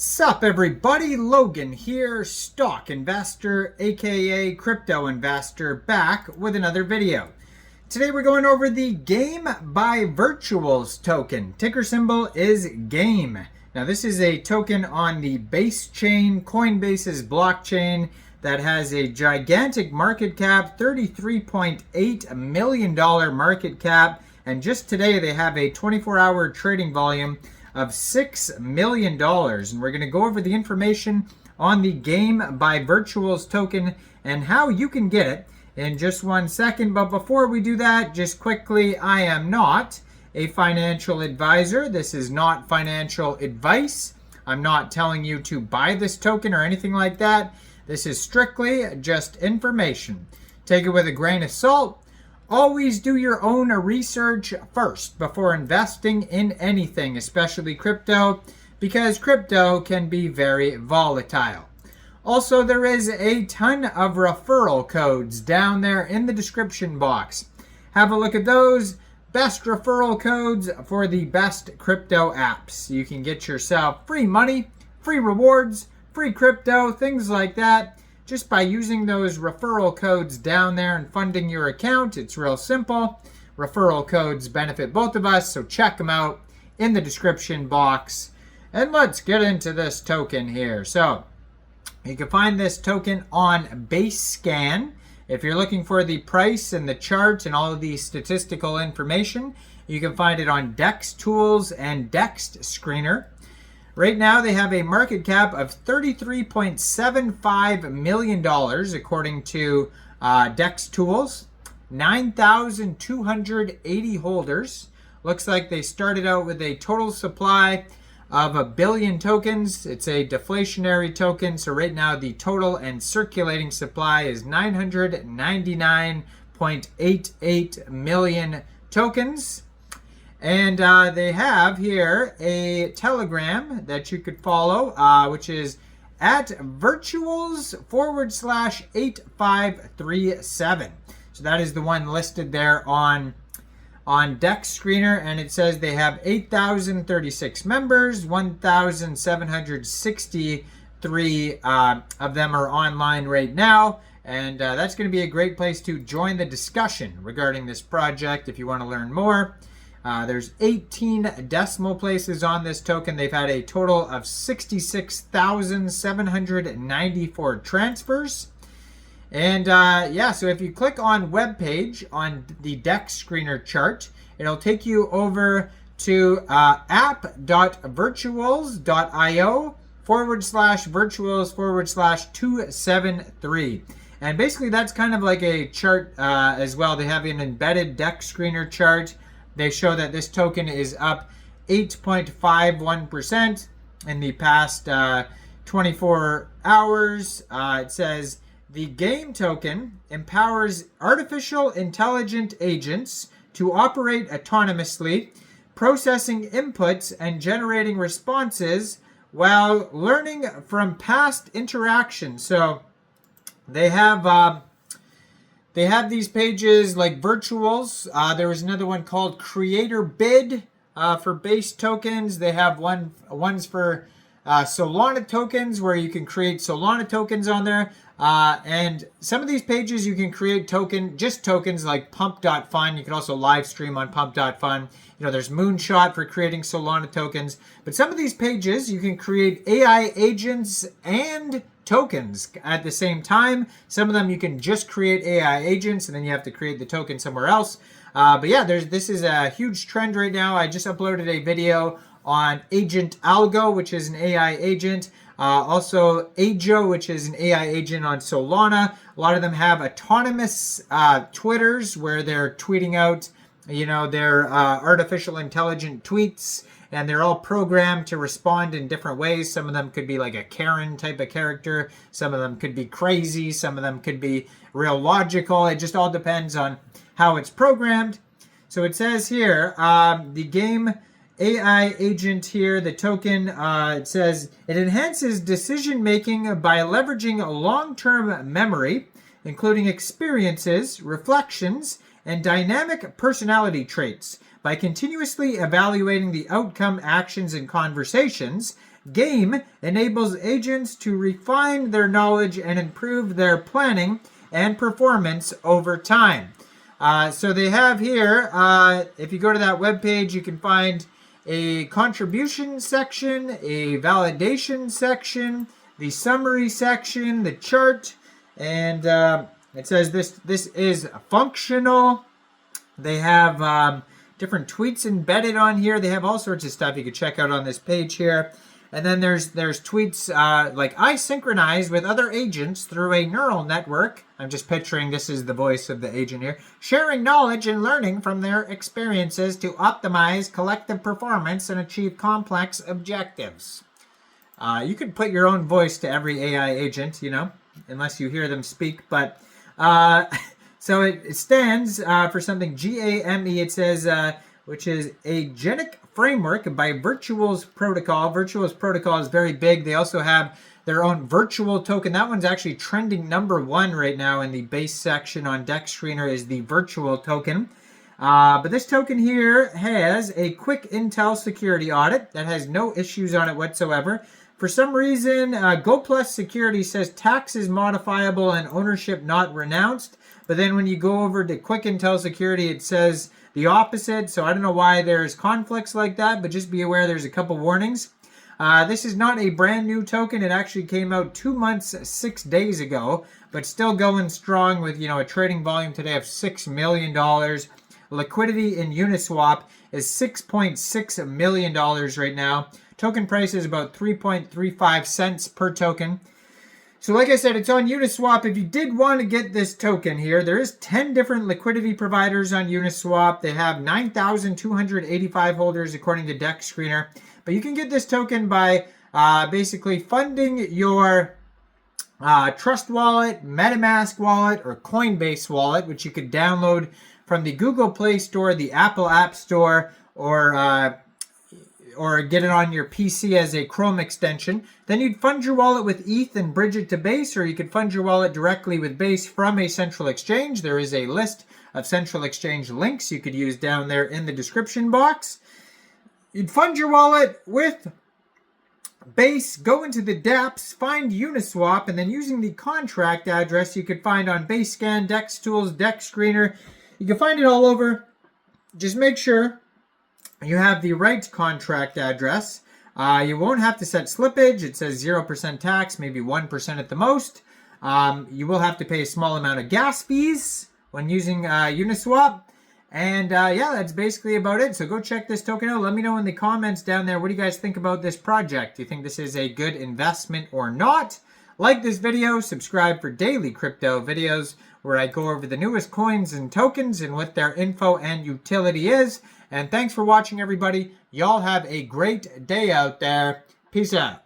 Sup everybody, Logan here, stock investor aka crypto investor, back with another video. Today we're going over the Game by Virtuals token. Ticker symbol is GAME. Now this is a token on the Base chain, Coinbase's blockchain, that has a gigantic market cap, $33.8 million market cap, and just today they have a 24-hour trading volume of $6 million. And we're going to go over the information on the Game by Virtuals token and how you can get it in just 1 second. But before we do that, just quickly, I am not a financial advisor. This is not financial advice. I'm not telling you to buy this token or anything like that. This is strictly just information. Take it with a grain of salt. Always do your own research first before investing in anything, especially crypto, because crypto can be very volatile. Also, there is a ton of referral codes down there in the description box. Have a look at those. Best referral codes for the best crypto apps. You can get yourself free money, free rewards, free crypto, things like that, just by using those referral codes down there and funding your account. It's real simple. Referral codes benefit both of us, so check them out in the description box. And let's get into this token here. So you can find this token on Base Scan. If you're looking for the price and the chart and all of the statistical information, you can find it on DEX Tools and DEX Screener. Right now, they have a market cap of $33.75 million, according to DEX Tools. 9,280 holders. Looks like they started out with a total supply of 1 billion tokens. It's a deflationary token, so right now the total and circulating supply is 999.88 million tokens. And they have here a Telegram that you could follow, which is at virtuals/8537. So that is the one listed there on DEX Screener, and it says they have 8,036 members, 1,763 of them are online right now. And that's going to be a great place to join the discussion regarding this project if you want to learn more. There's 18 decimal places on this token. They've had a total of 66,794 transfers. And yeah, so if you click on web page on the DEX Screener chart, it'll take you over to app.virtuals.io/virtuals/273. And basically that's kind of like a chart as well. They have an embedded DEX Screener chart. They show that this token is up 8.51% in the past 24 hours. It says the GAME token empowers artificial intelligent agents to operate autonomously, processing inputs and generating responses while learning from past interactions. So they have these pages like Virtuals. There was another one called Creator Bid for Base tokens. They have ones for Solana tokens where you can create Solana tokens on there. And some of these pages you can create tokens like pump.fun. You can also live stream on pump.fun. You know, there's Moonshot for creating Solana tokens. But some of these pages you can create AI agents and tokens at the same time. Some of them you can just create AI agents and then you have to create the token somewhere else. But yeah, this is a huge trend right now. I just uploaded a video on Agent Algo, which is an AI agent. Also Ajo, which is an AI agent on Solana. A lot of them have autonomous Twitters where they're tweeting out, you know, their artificial intelligent tweets, and they're all programmed to respond in different ways. Some of them could be like a Karen type of character. Some of them could be crazy. Some of them could be real logical. It just all depends on how it's programmed. So it says here, the Game AI agent here, the token, it says it enhances decision making by leveraging a long-term memory, including experiences, reflections, and dynamic personality traits. By continuously evaluating the outcome, actions, and conversations, Game enables agents to refine their knowledge and improve their planning and performance over time. So they have here, if you go to that webpage, you can find a contribution section, a validation section, the summary section, the chart, and it says this is functional. They have different tweets embedded on here. They have all sorts of stuff you can check out on this page here. And then there's tweets like, I synchronize with other agents through a neural network. I'm just picturing this is the voice of the agent here. Sharing knowledge and learning from their experiences to optimize collective performance and achieve complex objectives. You could put your own voice to every AI agent, you know, unless you hear them speak. But so it stands for something GAME. It says, which is Agentic Framework by Virtuals Protocol. Virtuals Protocol is very big. They also have their own virtual token. That one's actually trending #1 right now in the base section on Dex Screener is the virtual token. But this token here has a quick Intel security audit that has no issues on it whatsoever. For some reason, GoPlus Security says tax is modifiable and ownership not renounced. But then when you go over to Quick Intel Security, it says the opposite. So I don't know why there's conflicts like that, but just be aware there's a couple warnings. This is not a brand new token. It actually came out 2 months, 6 days ago, but still going strong with, you know, a trading volume today of $6 million. Liquidity in Uniswap is $6.6 million right now. Token price is about 3.35 cents per token. So like I said, it's on Uniswap. If you did want to get this token here, there is 10 different liquidity providers on Uniswap. They have 9,285 holders according to Dex Screener. But you can get this token by basically funding your Trust Wallet, MetaMask wallet, or Coinbase wallet, which you could download from the Google Play Store, the Apple App Store, or get it on your PC as a Chrome extension. Then you'd fund your wallet with ETH and bridge it to Base, or you could fund your wallet directly with Base from a central exchange. There is a list of central exchange links you could use down there in the description box. You'd fund your wallet with Base, go into the dApps, find Uniswap, and then using the contract address you could find on BaseScan, Dex Tools, Dex Screener. You can find it all over. Just make sure you have the right contract address. You won't have to set slippage. It says 0% tax, maybe 1% at the most. You will have to pay a small amount of gas fees when using Uniswap. And yeah, that's basically about it. So go check this token out. Let me know in the comments down there, what do you guys think about this project? Do you think this is a good investment or not? Like this video, subscribe for daily crypto videos where I go over the newest coins and tokens and what their info and utility is. And thanks for watching, everybody. Y'all have a great day out there. Peace out.